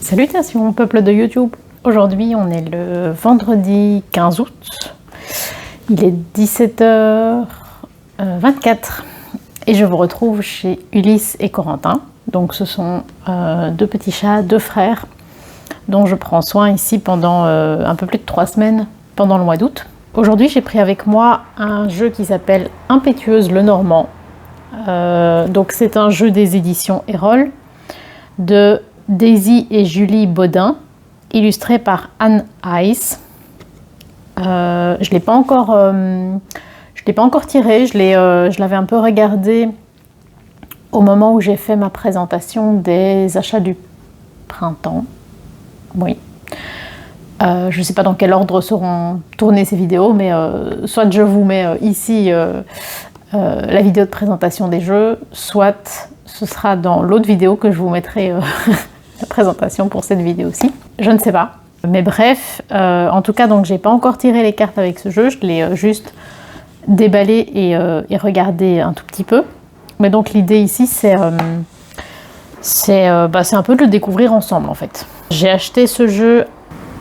Salutations peuple de YouTube. Aujourd'hui on est le vendredi 15 août. Il est 17h24 et je vous retrouve chez Ulysse et Corentin. Donc ce sont deux petits chats, deux frères dont je prends soin ici pendant un peu plus de 3 semaines pendant le mois d'août. Aujourd'hui j'ai pris avec moi un jeu qui s'appelle Impétueuse le Normand. Donc c'est un jeu des éditions Erol de Daisy et Julie Baudin, illustré par Anne Heiss. Je ne l'ai pas encore tiré, je l'avais un peu regardé au moment où j'ai fait ma présentation des achats du printemps. Oui. Je ne sais pas dans quel ordre seront tournées ces vidéos, mais soit je vous mets ici la vidéo de présentation des jeux, soit ce sera dans l'autre vidéo que je vous mettrai la présentation pour cette vidéo-ci. Je ne sais pas. Mais bref, en tout cas, donc j'ai pas encore tiré les cartes avec ce jeu, je l'ai juste déballé et regardé un tout petit peu. Mais donc l'idée ici, c'est un peu de le découvrir ensemble en fait. J'ai acheté ce jeu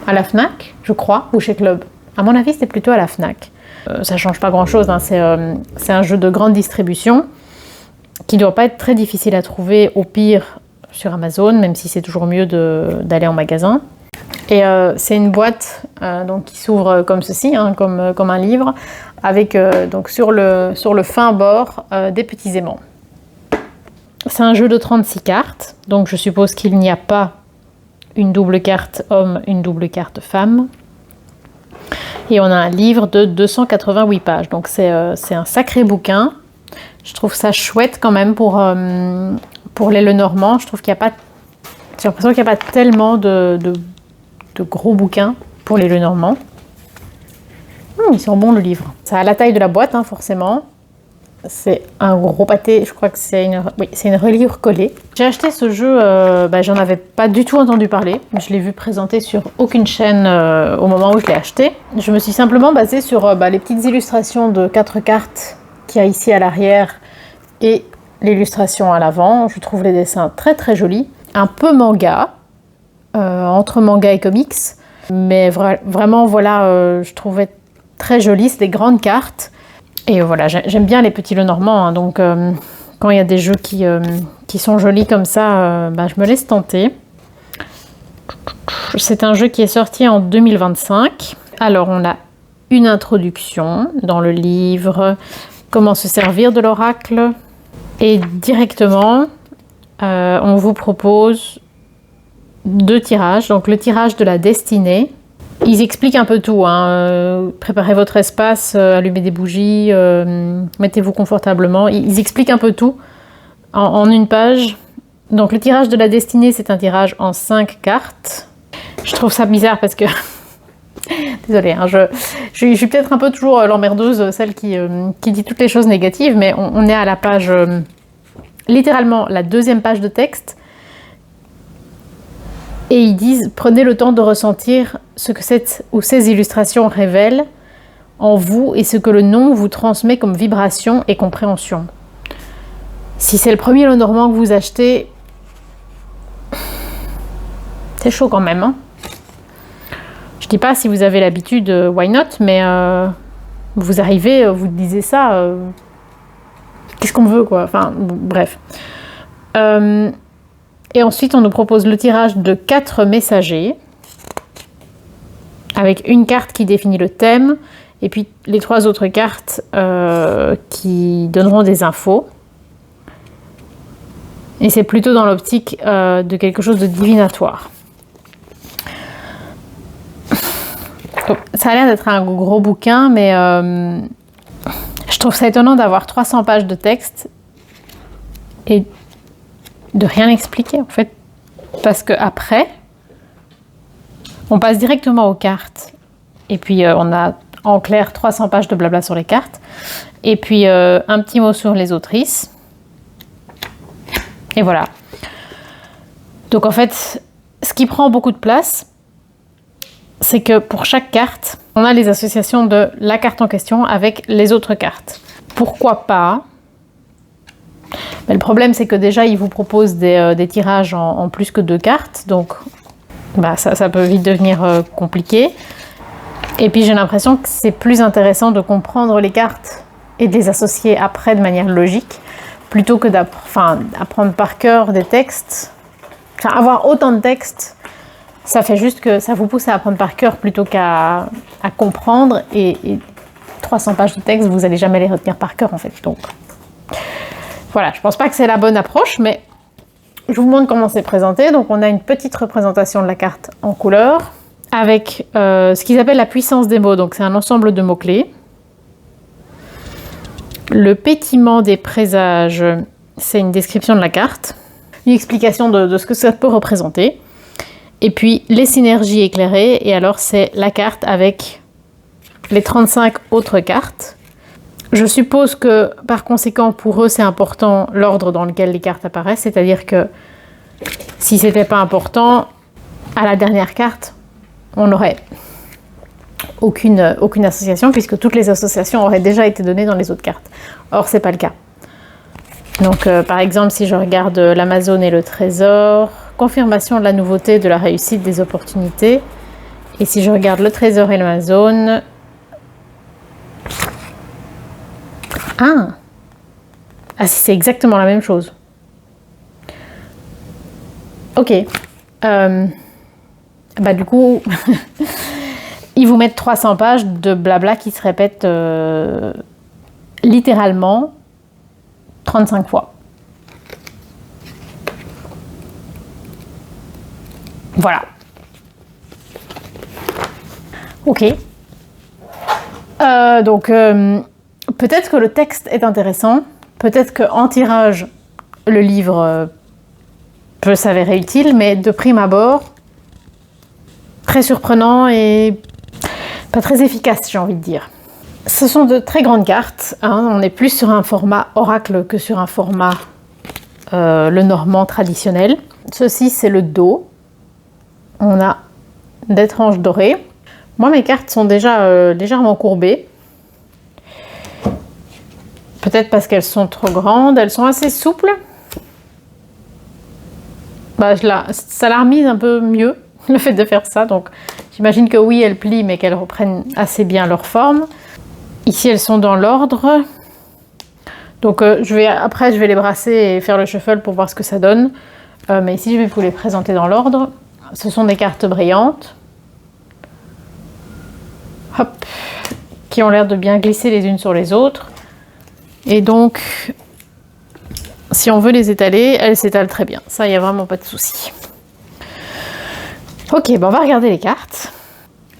à la Fnac, je crois, ou chez Club. À mon avis, c'était plutôt à la Fnac. Ça change pas grand-chose, hein. C'est un jeu de grande distribution qui ne doit pas être très difficile à trouver, au pire sur Amazon, même si c'est toujours mieux d'aller en magasin. Et c'est une boîte donc, qui s'ouvre comme ceci, hein, comme un livre, avec donc sur le fin bord des petits aimants. C'est un jeu de 36 cartes, donc je suppose qu'il n'y a pas une double carte homme, une double carte femme. Et on a un livre de 288 pages, donc c'est un sacré bouquin. Je trouve ça chouette quand même pour les Lenormand. Je trouve qu'il n'y a pas, j'ai l'impression qu'il n'y a pas tellement de gros bouquins pour les Lenormand. Ils sont bons le livre. Ça a la taille de la boîte, hein, forcément. C'est un gros pâté, je crois que c'est une reliure collée. J'ai acheté ce jeu, j'en avais pas du tout entendu parler. Je l'ai vu présenté sur aucune chaîne au moment où je l'ai acheté. Je me suis simplement basée sur les petites illustrations de 4 cartes qu'il y a ici à l'arrière et l'illustration à l'avant. Je trouve les dessins très très jolis. Un peu manga, entre manga et comics. Mais vraiment, voilà, je trouvais très joli. C'est des grandes cartes. Et voilà, j'aime bien les petits Lenormand, hein, donc quand il y a des jeux qui sont jolis comme ça, je me laisse tenter. C'est un jeu qui est sorti en 2025. Alors on a une introduction dans le livre, comment se servir de l'oracle. Et directement, on vous propose 2 tirages, donc le tirage de la destinée. Ils expliquent un peu tout, hein. Préparez votre espace, allumez des bougies, mettez-vous confortablement. Ils expliquent un peu tout en une page. Donc le tirage de la destinée, c'est un tirage en 5 cartes. Je trouve ça bizarre parce que... Désolée, hein, je suis peut-être un peu toujours l'emmerdeuse, celle qui dit toutes les choses négatives, mais on est à la page... littéralement la 2e page de texte. Et ils disent, prenez le temps de ressentir ce que cette ou ces illustrations révèlent en vous et ce que le nom vous transmet comme vibration et compréhension. Si c'est le premier Lenormand que vous achetez, c'est chaud quand même, hein. Je dis pas si vous avez l'habitude, why not, mais vous arrivez, vous lisez ça, qu'est-ce qu'on veut quoi, enfin bref. Et ensuite, on nous propose le tirage de 4 messagers, avec une carte qui définit le thème, et puis les 3 autres cartes qui donneront des infos. Et c'est plutôt dans l'optique de quelque chose de divinatoire. Donc, ça a l'air d'être un gros bouquin, mais je trouve ça étonnant d'avoir 300 pages de texte et de rien expliquer en fait, parce que après on passe directement aux cartes et puis on a en clair 300 pages de blabla sur les cartes et puis un petit mot sur les autrices et voilà. Donc en fait ce qui prend beaucoup de place, c'est que pour chaque carte on a les associations de la carte en question avec les autres cartes. Pourquoi pas? Mais le problème, c'est que déjà, ils vous proposent des tirages en plus que 2 cartes. Donc, bah, ça peut vite devenir compliqué. Et puis j'ai l'impression que c'est plus intéressant de comprendre les cartes et de les associer après de manière logique, plutôt que d'apprendre par cœur des textes. Enfin, avoir autant de textes, ça fait juste que ça vous pousse à apprendre par cœur plutôt qu'à comprendre. Et 300 pages de texte, vous n'allez jamais les retenir par cœur en fait. Donc voilà, je pense pas que c'est la bonne approche, mais je vous montre comment c'est présenté. Donc on a une petite représentation de la carte en couleur avec ce qu'ils appellent la puissance des mots. Donc c'est un ensemble de mots-clés. Le pétillement des présages, c'est une description de la carte, une explication de ce que ça peut représenter. Et puis les synergies éclairées, et alors c'est la carte avec les 35 autres cartes. Je suppose que par conséquent pour eux c'est important l'ordre dans lequel les cartes apparaissent, c'est-à-dire que si c'était pas important, à la dernière carte, on n'aurait aucune association puisque toutes les associations auraient déjà été données dans les autres cartes. Or c'est pas le cas. Donc par exemple si je regarde l'Amazone et le trésor, confirmation de la nouveauté, de la réussite, des opportunités. Et si je regarde le trésor et l'Amazone, si c'est exactement la même chose. Ok. Du coup, ils vous mettent 300 pages de blabla qui se répète littéralement 35 fois. Voilà. Ok. Peut-être que le texte est intéressant. Peut-être qu'en tirage, le livre peut s'avérer utile, mais de prime abord, très surprenant et pas très efficace, j'ai envie de dire. Ce sont de très grandes cartes. On est plus sur un format oracle que sur un format le normand traditionnel. Ceci, c'est le dos. On a des tranches dorées. Moi, mes cartes sont déjà légèrement courbées. Peut-être parce qu'elles sont trop grandes. Elles sont assez souples. Ça l'harmonise un peu mieux, le fait de faire ça. Donc, j'imagine que oui, elles plient, mais qu'elles reprennent assez bien leur forme. Ici, elles sont dans l'ordre. Donc, après, je vais les brasser et faire le shuffle pour voir ce que ça donne. Mais ici, je vais vous les présenter dans l'ordre. Ce sont des cartes brillantes. Hop, qui ont l'air de bien glisser les unes sur les autres. Et donc, si on veut les étaler, elles s'étalent très bien. Ça, il n'y a vraiment pas de souci. Ok, on va regarder les cartes.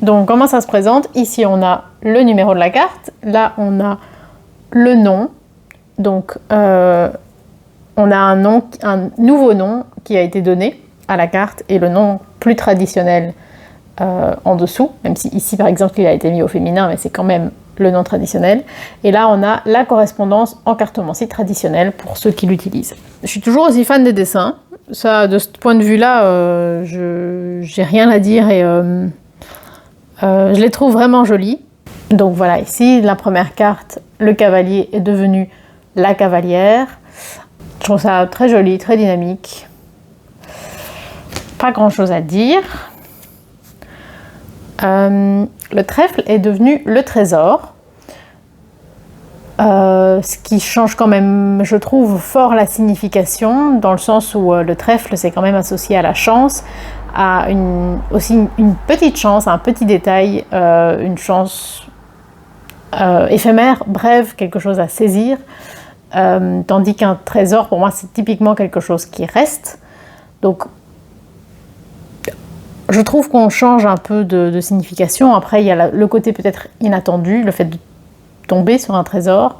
Donc, comment ça se présente? Ici, on a le numéro de la carte. Là, on a le nom. Donc, on a un nouveau nom qui a été donné à la carte et le nom plus traditionnel en dessous, même si ici par exemple il a été mis au féminin, mais c'est quand même le nom traditionnel. Et là on a la correspondance en cartomancie traditionnelle pour ceux qui l'utilisent. Je suis toujours aussi fan des dessins, ça de ce point de vue là j'ai rien à dire et je les trouve vraiment jolis. Donc voilà, ici la première carte, le cavalier est devenu la cavalière. Je trouve ça très joli, très dynamique. Pas grand chose à dire. Le trèfle est devenu le trésor. Ce qui change quand même, je trouve, fort la signification, dans le sens où le trèfle, c'est quand même associé à la chance, à aussi une petite chance, un petit détail, une chance éphémère, brève, quelque chose à saisir. Tandis qu'un trésor, pour moi, c'est typiquement quelque chose qui reste. Donc, je trouve qu'on change un peu de signification. Après, il y a le côté peut-être inattendu, le fait de tomber sur un trésor.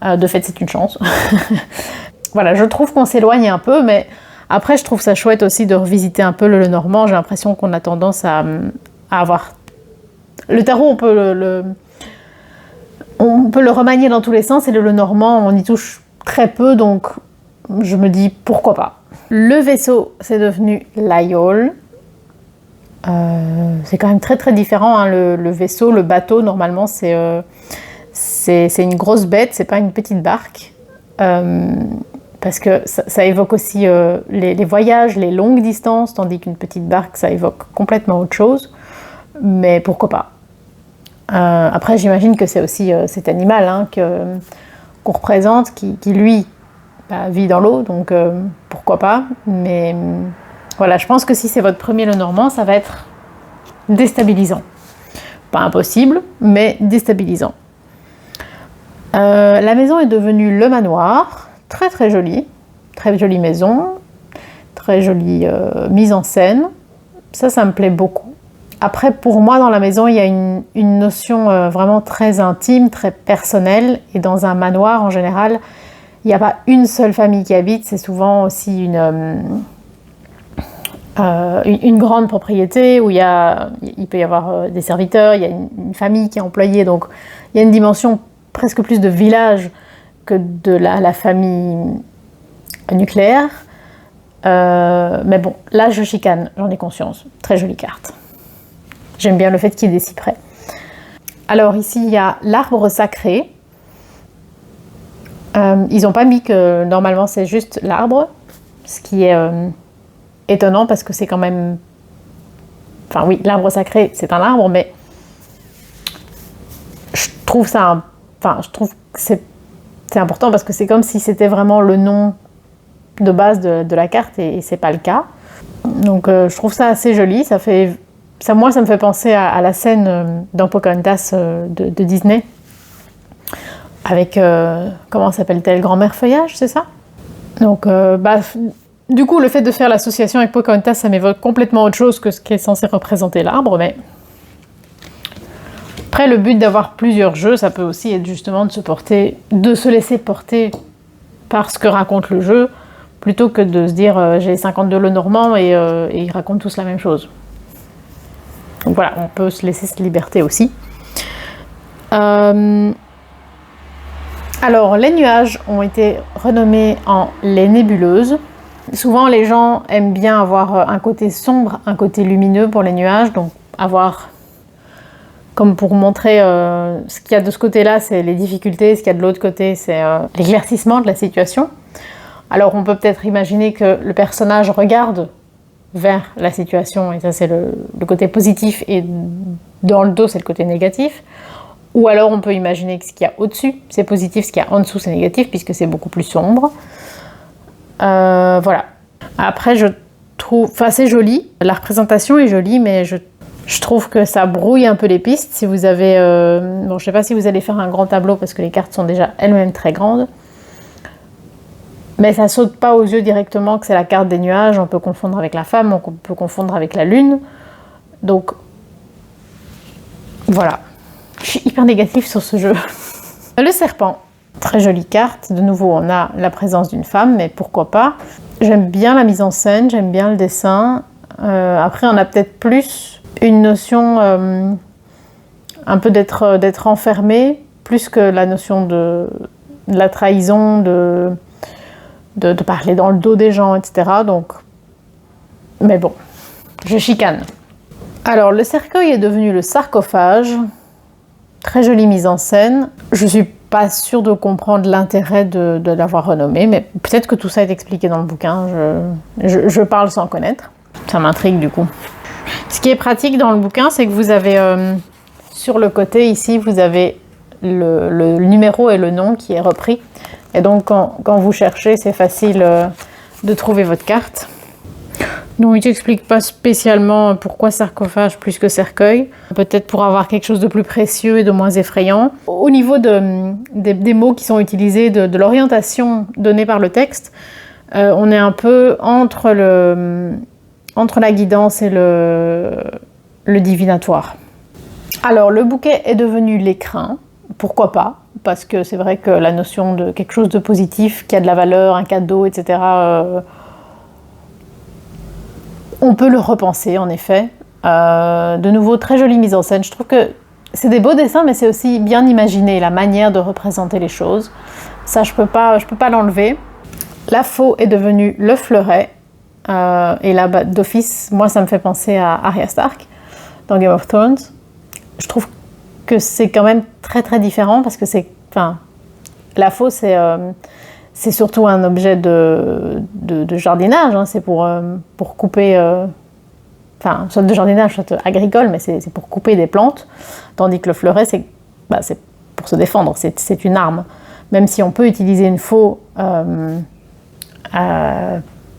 De fait, c'est une chance. Voilà, je trouve qu'on s'éloigne un peu, mais après, je trouve ça chouette aussi de revisiter un peu le Normand. J'ai l'impression qu'on a tendance à avoir... Le tarot, on peut le remanier dans tous les sens, et le Normand, on y touche très peu, donc je me dis pourquoi pas. Le vaisseau, c'est devenu l'Aïol. C'est quand même très très différent, hein, le vaisseau, le bateau, normalement c'est une grosse bête, c'est pas une petite barque. parce que ça évoque aussi les voyages, les longues distances, tandis qu'une petite barque, ça évoque complètement autre chose. Mais pourquoi pas. Après, j'imagine que c'est aussi cet animal hein, qu'on représente, qui lui, vit dans l'eau, donc pourquoi pas. Mais voilà, je pense que si c'est votre premier Lenormand, ça va être déstabilisant. Pas impossible, mais déstabilisant. La maison est devenue le manoir, très jolie maison, très jolie mise en scène. Ça me plaît beaucoup. Après, pour moi, dans la maison, il y a une notion vraiment très intime, très personnelle. Et dans un manoir, en général, il n'y a pas une seule famille qui habite, c'est souvent aussi une grande propriété où il peut y avoir des serviteurs, il y a une famille qui est employée, donc il y a une dimension presque plus de village que de la famille nucléaire. Mais bon, là je chicane, j'en ai conscience. Très jolie carte. J'aime bien le fait qu'il y ait des cyprès. Alors ici il y a l'arbre sacré. Ils n'ont pas mis que normalement c'est juste l'arbre, ce qui est étonnant parce que c'est quand même... Enfin oui, l'arbre sacré c'est un arbre, mais je trouve que c'est important parce que c'est comme si c'était vraiment le nom de base de la carte et c'est pas le cas. Donc je trouve ça assez joli, moi ça me fait penser à la scène dans Pocahontas de Disney. Avec, comment s'appelle-t-elle, Grand-mère Feuillage, c'est ça? Donc, du coup, le fait de faire l'association avec Pocahontas, ça m'évoque complètement autre chose que ce qui est censé représenter l'arbre, mais... Après, le but d'avoir plusieurs jeux, ça peut aussi être justement de se laisser porter par ce que raconte le jeu, plutôt que de se dire j'ai 52 Lenormand et ils racontent tous la même chose. Donc voilà, on peut se laisser cette liberté aussi. Alors, les nuages ont été renommés en les nébuleuses. Souvent, les gens aiment bien avoir un côté sombre, un côté lumineux pour les nuages. Donc, avoir, comme pour montrer ce qu'il y a de ce côté-là, c'est les difficultés. Ce qu'il y a de l'autre côté, c'est l'éclaircissement de la situation. Alors, on peut peut-être imaginer que le personnage regarde vers la situation. Et ça, c'est le côté positif. Et dans le dos, c'est le côté négatif. Ou alors on peut imaginer que ce qu'il y a au-dessus, c'est positif, ce qu'il y a en dessous, c'est négatif, puisque c'est beaucoup plus sombre. Voilà. Après, je trouve... Enfin, c'est joli. La représentation est jolie, mais je trouve que ça brouille un peu les pistes. Si vous avez... Bon, je sais pas si vous allez faire un grand tableau, parce que les cartes sont déjà elles-mêmes très grandes. Mais ça saute pas aux yeux directement que c'est la carte des nuages. On peut confondre avec la femme, on peut confondre avec la lune. Donc, voilà. Je suis hyper négative sur ce jeu. Le serpent, très jolie carte. De nouveau, on a la présence d'une femme, mais pourquoi pas. J'aime bien la mise en scène, j'aime bien le dessin. Après, on a peut-être plus une notion un peu d'être enfermé, plus que la notion de la trahison, de parler dans le dos des gens, etc. Donc, mais bon, je chicane. Alors, le cercueil est devenu le sarcophage. Très jolie mise en scène. Je suis pas sûre de comprendre l'intérêt de l'avoir renommé, mais peut-être que tout ça est expliqué dans le bouquin. Je parle sans connaître. Ça m'intrigue du coup. Ce qui est pratique dans le bouquin, c'est que vous avez sur le côté ici, vous avez le numéro et le nom qui est repris. Et donc quand vous cherchez, c'est facile de trouver votre carte. Non, il ne t'explique pas spécialement pourquoi sarcophage plus que cercueil. Peut-être pour avoir quelque chose de plus précieux et de moins effrayant. Au niveau des mots qui sont utilisés, de l'orientation donnée par le texte, on est un peu entre la guidance et le divinatoire. Alors, le bouquet est devenu l'écrin. Pourquoi pas? Parce que c'est vrai que la notion de quelque chose de positif, qui a de la valeur, un cadeau, etc., on peut le repenser, en effet. De nouveau, très jolie mise en scène. Je trouve que c'est des beaux dessins, mais c'est aussi bien imaginé, la manière de représenter les choses. Ça, je peux pas l'enlever. La faux est devenue le fleuret. Et là, d'office, moi, ça me fait penser à Arya Stark dans Game of Thrones. Je trouve que c'est quand même très, très différent parce que la faux, c'est C'est surtout un objet de jardinage, hein. C'est pour couper, soit de jardinage, soit agricole, mais c'est pour couper des plantes. Tandis que le fleuret, c'est pour se défendre, c'est une arme. Même si on peut utiliser une faux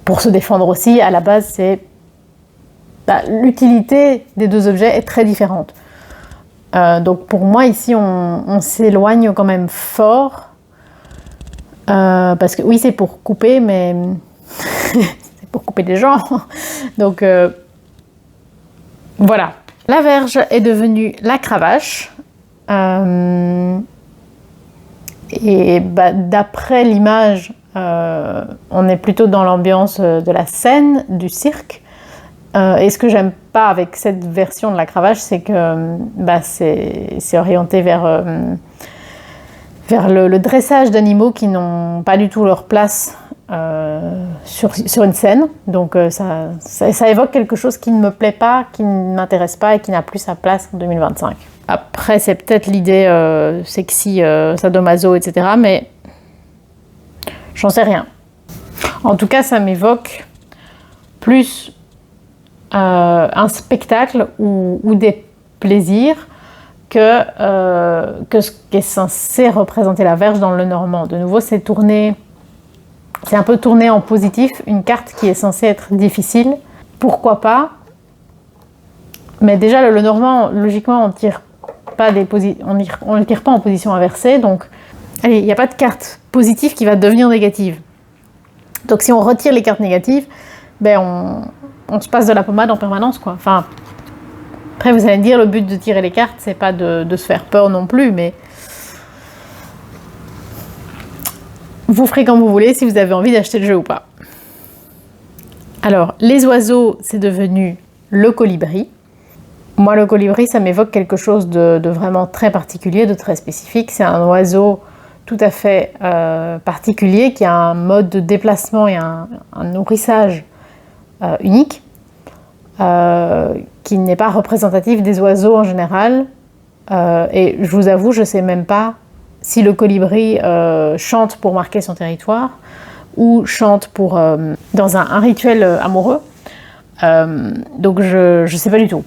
pour se défendre aussi, à la base, l'utilité des deux objets est très différente. Donc pour moi, ici, on s'éloigne quand même fort. Parce que oui, c'est pour couper, mais c'est pour couper des gens. Donc voilà. La verge est devenue la cravache. Et d'après l'image, on est plutôt dans l'ambiance de la scène, du cirque. Et ce que j'aime pas avec cette version de la cravache, c'est que c'est orienté vers le dressage d'animaux qui n'ont pas du tout leur place sur une scène. Donc ça évoque quelque chose qui ne me plaît pas, qui ne m'intéresse pas et qui n'a plus sa place en 2025. Après, c'est peut-être l'idée sexy, sadomaso, etc. Mais j'en sais rien. En tout cas, ça m'évoque plus un spectacle ou des plaisirs que ce qui est censé représenter la verge dans le normand. De nouveau, c'est un peu tourné en positif, une carte qui est censée être difficile. Pourquoi pas? Mais déjà, le normand, logiquement, on ne le tire pas en position inversée. Donc, allez, il n'y a pas de carte positive qui va devenir négative. Donc, si on retire les cartes négatives, on se passe de la pommade en permanence, quoi. Enfin, après, vous allez me dire, le but de tirer les cartes, c'est pas de se faire peur non plus, mais vous ferez comme vous voulez si vous avez envie d'acheter le jeu ou pas. Alors, les oiseaux, c'est devenu le colibri. Moi, le colibri, ça m'évoque quelque chose de vraiment très particulier, de très spécifique. C'est un oiseau tout à fait particulier qui a un mode de déplacement et un nourrissage unique. Qui n'est pas représentatif des oiseaux en général. Et je vous avoue, je ne sais même pas si le colibri chante pour marquer son territoire ou chante dans un rituel amoureux. Donc je ne sais pas du tout.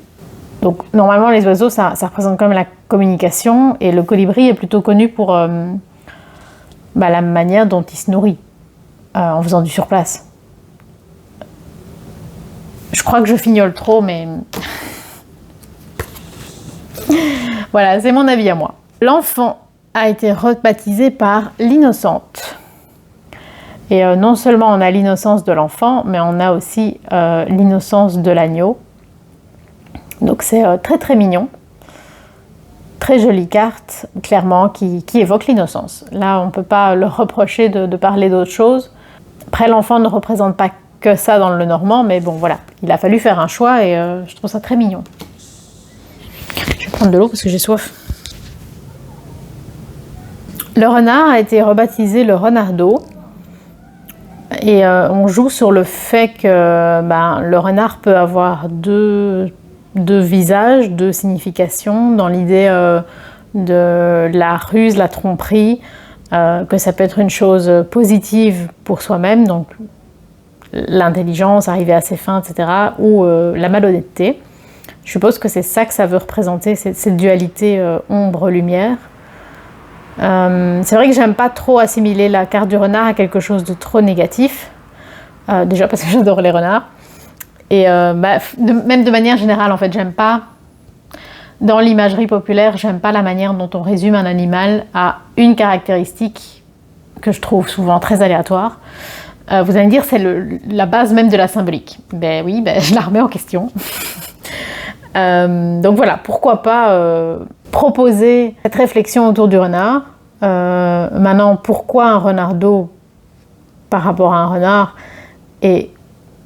Donc normalement, les oiseaux, ça représente quand même la communication, et le colibri est plutôt connu pour la manière dont il se nourrit, en faisant du surplace. Je crois que je fignole trop, mais voilà, c'est mon avis à moi. L'enfant a été rebaptisé par l'innocente. Et non seulement on a l'innocence de l'enfant, mais on a aussi l'innocence de l'agneau. Donc c'est très très mignon. Très jolie carte, clairement, qui évoque l'innocence. Là, on ne peut pas leur reprocher de parler d'autre chose. Après, l'enfant ne représente pas que ça dans le normand, mais bon, voilà. Il a fallu faire un choix et je trouve ça très mignon. Je vais prendre de l'eau parce que j'ai soif. Le renard a été rebaptisé le renardeau. Et on joue sur le fait que le renard peut avoir deux visages, deux significations, dans l'idée de la ruse, la tromperie, que ça peut être une chose positive pour soi-même, donc l'intelligence, arriver à ses fins, etc., ou la malhonnêteté. Je suppose que c'est ça que ça veut représenter, cette dualité ombre-lumière. C'est vrai que j'aime pas trop assimiler la carte du renard à quelque chose de trop négatif, déjà parce que j'adore les renards, et même de manière générale, en fait, j'aime pas, dans l'imagerie populaire, j'aime pas la manière dont on résume un animal à une caractéristique que je trouve souvent très aléatoire. Vous allez me dire, c'est la base même de la symbolique. Ben oui, je la remets en question. Donc voilà, pourquoi pas proposer cette réflexion autour du renard. Maintenant, pourquoi un renardeau par rapport à un renard? Et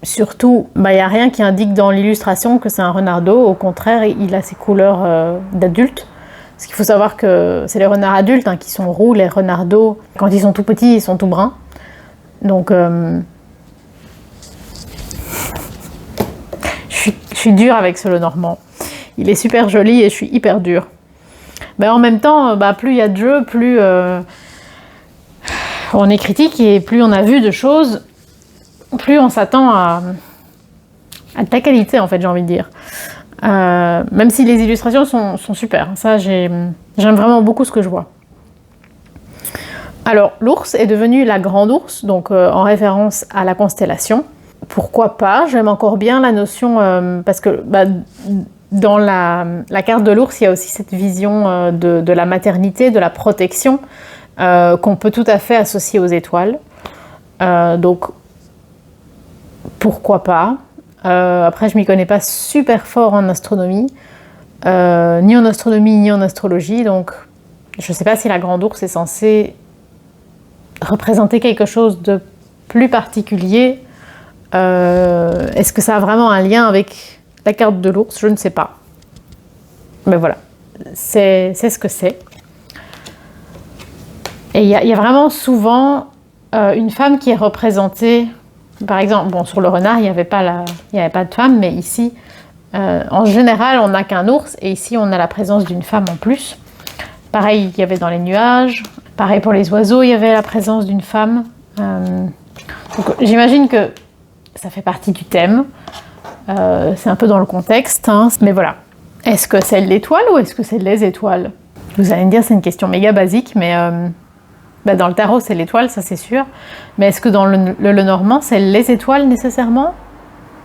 surtout, il n'y a rien qui indique dans l'illustration que c'est un renardeau. Au contraire, il a ses couleurs d'adulte. Parce qu'il faut savoir que c'est les renards adultes qui sont roux. Les renardeaux, quand ils sont tout petits, ils sont tout bruns. Donc, je suis dure avec ce Lenormand. Il est super joli et je suis hyper dure. Mais en même temps, plus il y a de jeux, plus on est critique et plus on a vu de choses, plus on s'attend à de la qualité, en fait, j'ai envie de dire. Même si les illustrations sont super. Ça, j'aime vraiment beaucoup ce que je vois. Alors, l'ours est devenu la grande ours, donc en référence à la constellation. Pourquoi pas? J'aime encore bien la notion, parce que dans la carte de l'ours, il y a aussi cette vision de la maternité, de la protection, qu'on peut tout à fait associer aux étoiles. Donc, pourquoi pas? Après, je m'y connais pas super fort en astronomie, ni en astronomie, ni en astrologie, donc je sais pas si la grande ours est censée représenter quelque chose de plus particulier. Est-ce que ça a vraiment un lien avec la carte de l'ours? Je ne sais pas. Mais voilà, c'est ce que c'est. Et il y a vraiment souvent une femme qui est représentée. Par exemple, bon, sur le renard, il n'y avait pas de femme, mais ici, en général, on n'a qu'un ours, et ici, on a la présence d'une femme en plus. Pareil, il y avait dans les nuages. Pareil pour les oiseaux, il y avait la présence d'une femme. Donc, j'imagine que ça fait partie du thème. C'est un peu dans le contexte, hein, mais voilà. Est-ce que c'est l'étoile ou est-ce que c'est les étoiles? Vous allez me dire, c'est une question méga basique, mais dans le tarot, c'est l'étoile, ça c'est sûr. Mais est-ce que dans le Lenormand, c'est les étoiles nécessairement?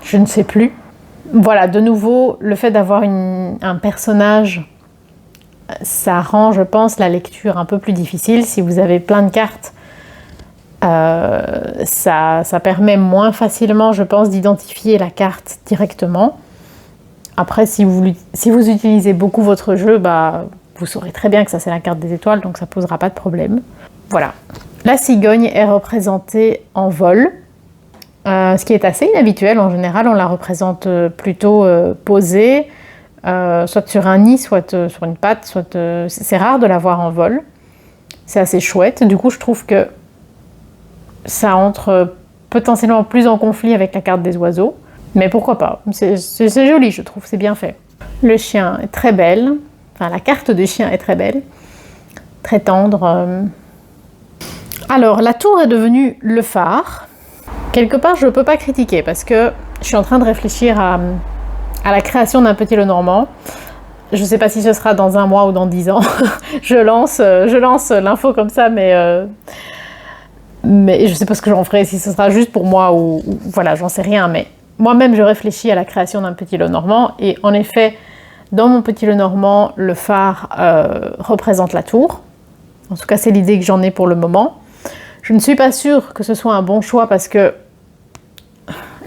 Je ne sais plus. Voilà, de nouveau, le fait d'avoir un personnage, ça rend, je pense, la lecture un peu plus difficile. Si vous avez plein de cartes, ça permet moins facilement, je pense, d'identifier la carte directement. Après, si vous utilisez beaucoup votre jeu, vous saurez très bien que ça c'est la carte des étoiles, donc ça ne posera pas de problème. Voilà. La cigogne est représentée en vol, ce qui est assez inhabituel. En général, on la représente plutôt posée, soit sur un nid, soit sur une patte, c'est rare de la voir en vol. C'est assez chouette. Du coup, je trouve que ça entre potentiellement plus en conflit avec la carte des oiseaux. Mais pourquoi pas? C'est joli, je trouve, c'est bien fait. Le chien est très belle. Enfin, la carte du chien est très belle. Très tendre. Alors, la tour est devenue le phare. Quelque part, je ne peux pas critiquer parce que je suis en train de réfléchir à la création d'un petit Lenormand. Je ne sais pas si ce sera dans 1 mois ou dans 10 ans. je lance l'info comme ça, mais je ne sais pas ce que j'en ferai, si ce sera juste pour moi ou voilà, j'en sais rien. Mais moi-même, je réfléchis à la création d'un petit Lenormand. Et en effet, dans mon petit Lenormand, le phare représente la tour. En tout cas, c'est l'idée que j'en ai pour le moment. Je ne suis pas sûre que ce soit un bon choix parce que,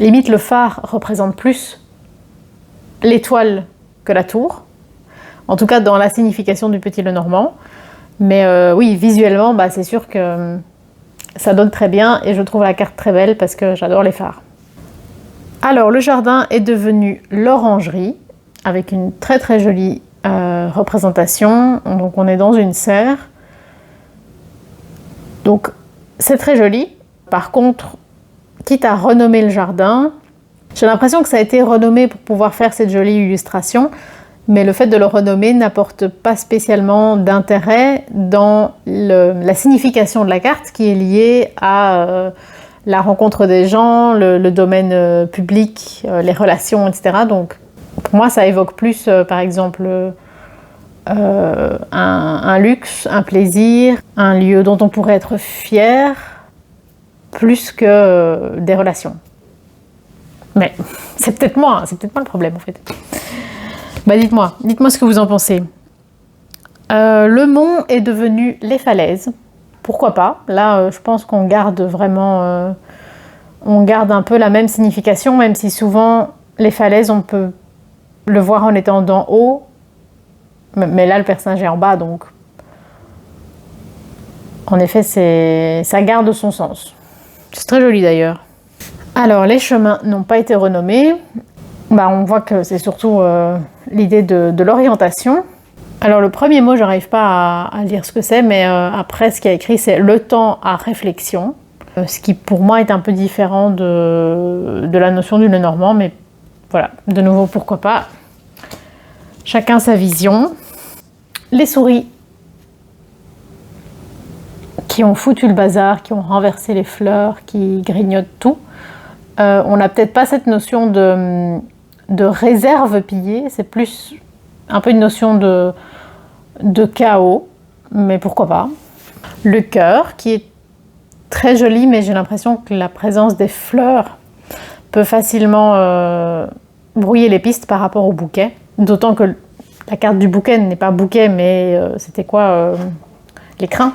limite, le phare représente plus l'étoile que la tour. En tout cas, dans la signification du petit Lenormand. Mais oui, visuellement, c'est sûr que ça donne très bien et je trouve la carte très belle parce que j'adore les phares. Alors, le jardin est devenu l'orangerie avec une très très jolie représentation. Donc, on est dans une serre. Donc, c'est très joli. Par contre, quitte à renommer le jardin, j'ai l'impression que ça a été renommé pour pouvoir faire cette jolie illustration, mais le fait de le renommer n'apporte pas spécialement d'intérêt dans la signification de la carte qui est liée à la rencontre des gens, le domaine public, les relations, etc. Donc, pour moi, ça évoque plus, par exemple, un luxe, un plaisir, un lieu dont on pourrait être fier, plus que des relations. Mais c'est peut-être moi le problème en fait. Dites-moi ce que vous en pensez. Le mont est devenu les falaises. Pourquoi pas? Là, je pense qu'on garde vraiment, on garde un peu la même signification, même si souvent les falaises, on peut le voir en étant d'en haut. Mais là, le personnage est en bas, donc en effet, ça garde son sens. C'est très joli d'ailleurs. Alors, les chemins n'ont pas été renommés. On voit que c'est surtout l'idée de l'orientation. Alors, le premier mot, je n'arrive pas à lire ce que c'est, mais après, ce qu'il y a écrit, c'est le temps à réflexion. Ce qui, pour moi, est un peu différent de la notion du Lenormand, mais voilà, de nouveau, pourquoi pas. Chacun sa vision. Les souris qui ont foutu le bazar, qui ont renversé les fleurs, qui grignotent tout. On n'a peut-être pas cette notion de réserve pillée, c'est plus un peu une notion de chaos, mais pourquoi pas. Le cœur, qui est très joli, mais j'ai l'impression que la présence des fleurs peut facilement brouiller les pistes par rapport au bouquet. D'autant que la carte du bouquet n'est pas bouquet, mais c'était quoi l'écrin.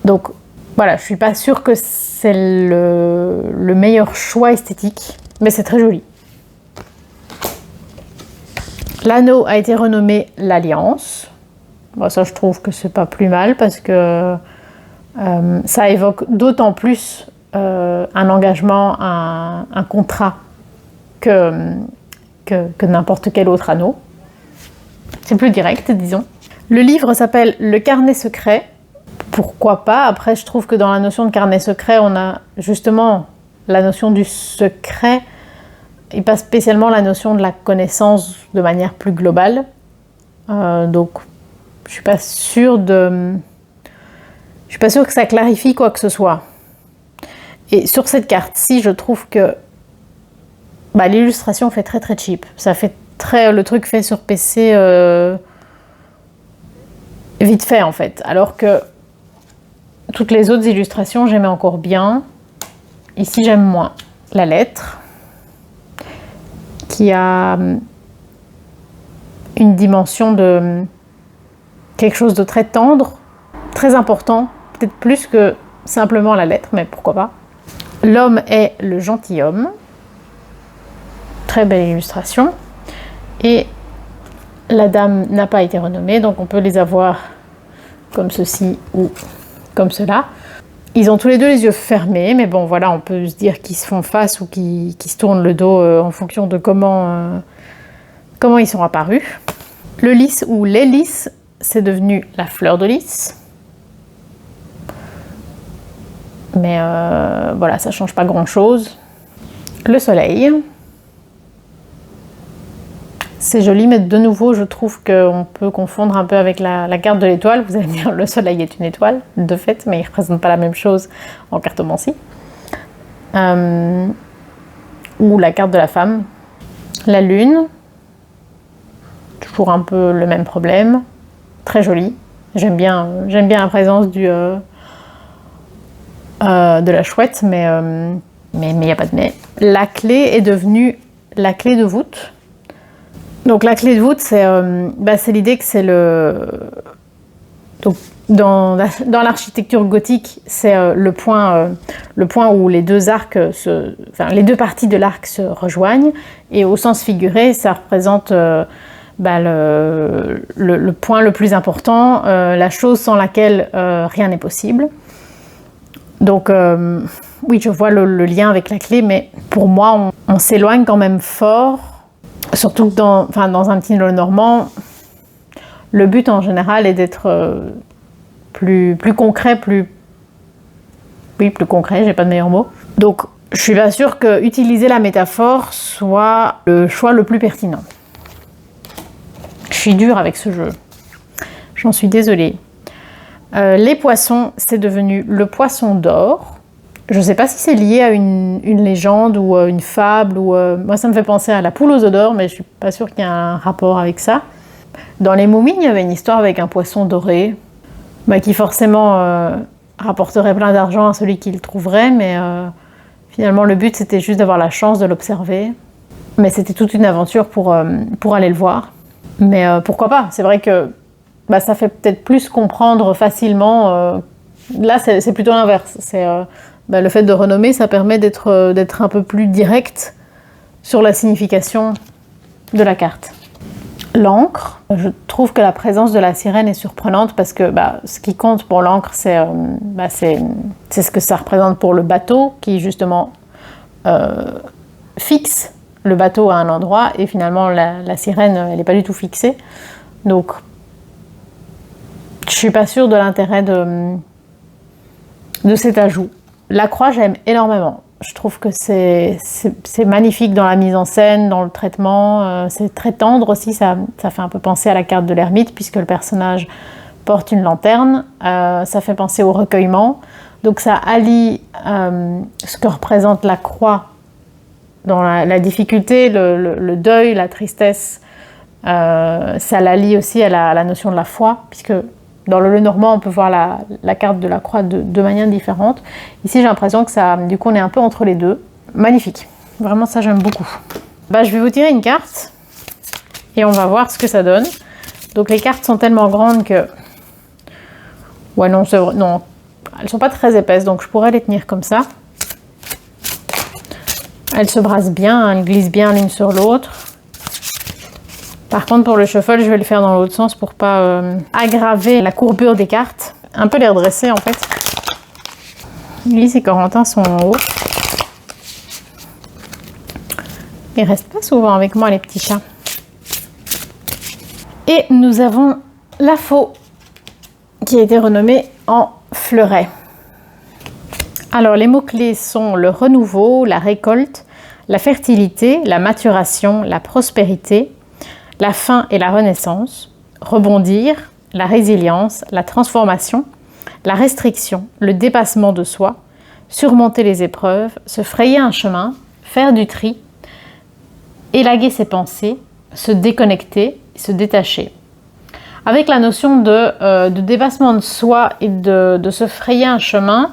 Donc voilà, je suis pas sûre que c'est le meilleur choix esthétique, mais c'est très joli. L'anneau a été renommé l'Alliance. Bon, ça, je trouve que c'est pas plus mal parce que ça évoque d'autant plus un engagement, un contrat que n'importe quel autre anneau. C'est plus direct, disons. Le livre s'appelle Le carnet secret. Pourquoi pas? Après, je trouve que dans la notion de carnet secret, on a justement la notion du secret et pas spécialement la notion de la connaissance de manière plus globale. Donc, je suis pas sûre que ça clarifie quoi que ce soit. Et sur cette carte-ci, je trouve que l'illustration fait très très cheap. Ça fait très le truc fait sur PC vite fait en fait. Alors que toutes les autres illustrations, j'aimais encore bien. Ici, j'aime moins. La lettre, qui a une dimension de quelque chose de très tendre, très important, peut-être plus que simplement la lettre, mais pourquoi pas. L'homme est le gentilhomme. Très belle illustration. Et la dame n'a pas été renommée, donc on peut les avoir comme ceci ou comme cela. Ils ont tous les deux les yeux fermés, mais bon voilà, on peut se dire qu'ils se font face ou qu'ils se tournent le dos en fonction de comment ils sont apparus. Le lys ou les lys, c'est devenu la fleur de lys. Mais voilà, ça change pas grand-chose. Le soleil. C'est joli, mais de nouveau, je trouve qu'on peut confondre un peu avec la carte de l'étoile. Vous allez me dire, le soleil est une étoile, de fait, mais il ne représente pas la même chose en cartomancie. Ou la carte de la femme. La lune, toujours un peu le même problème. Très joli. J'aime bien la présence de la chouette, mais il n'y a pas de mais. La clé est devenue la clé de voûte. Donc la clé de voûte, c'est l'idée que c'est donc dans l'architecture gothique, c'est le point où les deux arcs les deux parties de l'arc se rejoignent, et au sens figuré, ça représente le point le plus important, la chose sans laquelle rien n'est possible. Donc oui, je vois le lien avec la clé, mais pour moi, on s'éloigne quand même fort. Surtout que dans un petit normand, le but en général est d'être plus concret, plus concret, j'ai pas de meilleur mot. Donc je suis pas sûre que utiliser la métaphore soit le choix le plus pertinent. Je suis dure avec ce jeu, j'en suis désolée. Les poissons, c'est devenu le poisson d'or. Je ne sais pas si c'est lié à une légende ou une fable. Moi, ça me fait penser à la poule aux œufs d'or, mais je ne suis pas sûre qu'il y ait un rapport avec ça. Dans les momies, il y avait une histoire avec un poisson doré qui forcément rapporterait plein d'argent à celui qui le trouverait, mais finalement, le but, c'était juste d'avoir la chance de l'observer. Mais c'était toute une aventure pour aller le voir. Mais pourquoi pas? C'est vrai que ça fait peut-être plus comprendre facilement. Là, c'est plutôt l'inverse. C'est... le fait de renommer, ça permet d'être un peu plus direct sur la signification de la carte. L'encre, je trouve que la présence de la sirène est surprenante parce que ce qui compte pour l'encre, c'est ce que ça représente pour le bateau qui justement fixe le bateau à un endroit, et finalement la sirène, elle n'est pas du tout fixée. Donc, je suis pas sûre de l'intérêt de cet ajout. La croix, j'aime énormément. Je trouve que c'est magnifique dans la mise en scène, dans le traitement. C'est très tendre aussi, ça fait un peu penser à la carte de l'ermite, puisque le personnage porte une lanterne. Ça fait penser au recueillement. Donc ça allie ce que représente la croix dans la difficulté, le deuil, la tristesse. Ça l'allie aussi à la notion de la foi, puisque dans le Lenormand, on peut voir la carte de la croix de manière différente. Ici, j'ai l'impression que ça, du coup, on est un peu entre les deux. Magnifique. Vraiment, ça, j'aime beaucoup. Je vais vous tirer une carte et on va voir ce que ça donne. Donc, les cartes sont tellement grandes que... Ouais, non, non, elles sont pas très épaisses, donc je pourrais les tenir comme ça. Elles se brassent bien, elles glissent bien l'une sur l'autre. Par contre, pour le shuffle, je vais le faire dans l'autre sens pour pas aggraver la courbure des cartes. Un peu les redresser, en fait. Lise et Corentin sont en haut. Ils restent pas souvent avec moi, les petits chats. Et nous avons la faux, qui a été renommée en fleuret. Alors, les mots-clés sont le renouveau, la récolte, la fertilité, la maturation, la prospérité, la fin et la renaissance, rebondir, la résilience, la transformation, la restriction, le dépassement de soi, surmonter les épreuves, se frayer un chemin, faire du tri, élaguer ses pensées, se déconnecter, se détacher. Avec la notion de dépassement de soi et de se frayer un chemin,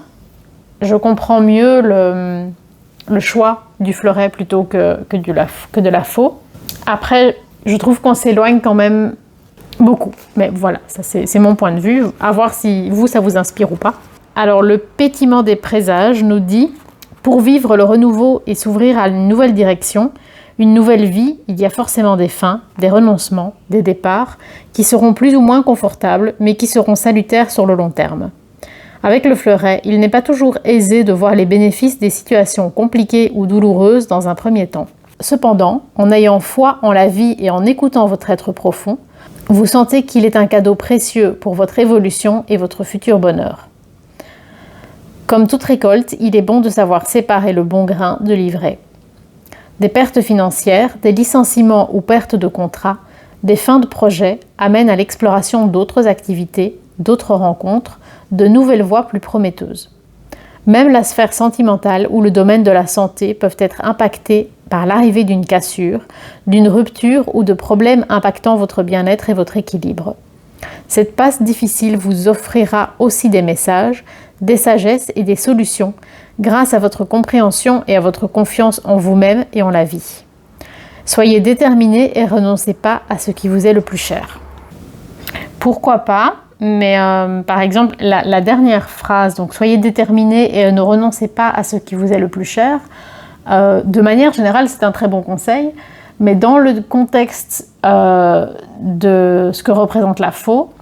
je comprends mieux le choix du fleuret plutôt que de la faux. Après, je trouve qu'on s'éloigne quand même beaucoup. Mais voilà, ça c'est mon point de vue. À voir si vous, ça vous inspire ou pas. Alors, le pétillement des présages nous dit « Pour vivre le renouveau et s'ouvrir à une nouvelle direction, une nouvelle vie, il y a forcément des fins, des renoncements, des départs, qui seront plus ou moins confortables, mais qui seront salutaires sur le long terme. Avec le fleuret, il n'est pas toujours aisé de voir les bénéfices des situations compliquées ou douloureuses dans un premier temps. Cependant, en ayant foi en la vie et en écoutant votre être profond, vous sentez qu'il est un cadeau précieux pour votre évolution et votre futur bonheur. Comme toute récolte, il est bon de savoir séparer le bon grain de l'ivraie. Des pertes financières, des licenciements ou pertes de contrats, des fins de projet amènent à l'exploration d'autres activités, d'autres rencontres, de nouvelles voies plus prometteuses. Même la sphère sentimentale ou le domaine de la santé peuvent être impactés par l'arrivée d'une cassure, d'une rupture ou de problèmes impactant votre bien-être et votre équilibre. Cette passe difficile vous offrira aussi des messages, des sagesses et des solutions grâce à votre compréhension et à votre confiance en vous-même et en la vie. Soyez déterminés et renoncez pas à ce qui vous est le plus cher. Pourquoi pas ? Mais par exemple, la dernière phrase, donc soyez déterminés et ne renoncez pas à ce qui vous est le plus cher, de manière générale, c'est un très bon conseil, mais dans le contexte de ce que représente la faux,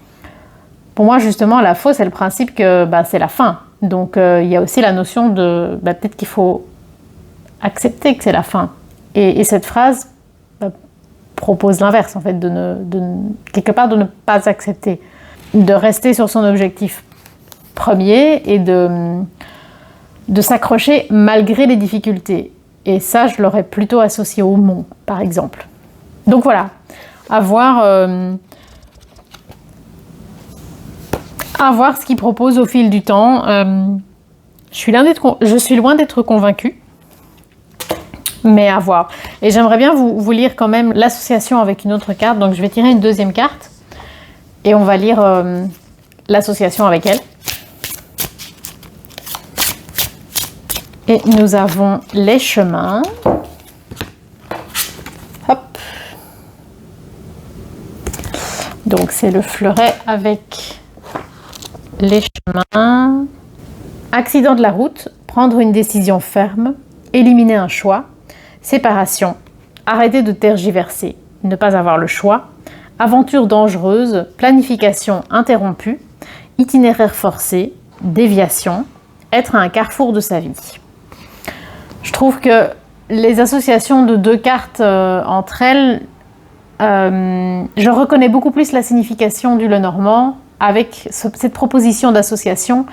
pour moi justement, la faux, c'est le principe que c'est la fin. Donc il y a aussi la notion de peut-être qu'il faut accepter que c'est la fin. Et cette phrase propose l'inverse, en fait, quelque part de ne pas accepter, de rester sur son objectif premier et de s'accrocher malgré les difficultés. Et ça, je l'aurais plutôt associé au mont, par exemple. Donc voilà, à voir ce qu'il propose au fil du temps. Je suis loin d'être convaincue, mais à voir. Et j'aimerais bien vous lire quand même l'association avec une autre carte. Donc je vais tirer une deuxième carte et on va lire l'association avec elle. Et nous avons les chemins. Hop. Donc c'est le fleuret avec les chemins. Accident de la route, prendre une décision ferme, éliminer un choix, séparation, arrêter de tergiverser, ne pas avoir le choix, aventure dangereuse, planification interrompue, itinéraire forcé, déviation, être à un carrefour de sa vie. Je trouve que les associations de deux cartes entre elles, je reconnais beaucoup plus la signification du Lenormand avec cette proposition d'association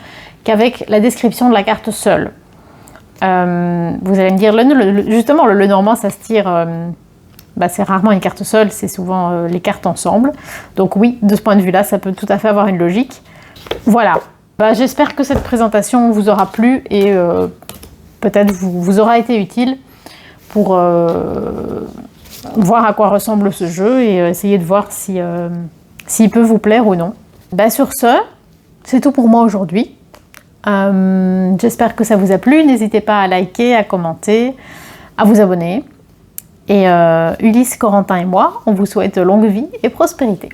qu'avec la description de la carte seule. Vous allez me dire, justement, le Lenormand, ça se tire, c'est rarement une carte seule, c'est souvent les cartes ensemble. Donc oui, de ce point de vue-là, ça peut tout à fait avoir une logique. Voilà. J'espère que cette présentation vous aura plu et peut-être vous aura été utile pour voir à quoi ressemble ce jeu et essayer de voir s'il peut vous plaire ou non. Sur ce, c'est tout pour moi aujourd'hui. J'espère que ça vous a plu. N'hésitez pas à liker, à commenter, à vous abonner. Et Ulysse, Corentin et moi, on vous souhaite longue vie et prospérité.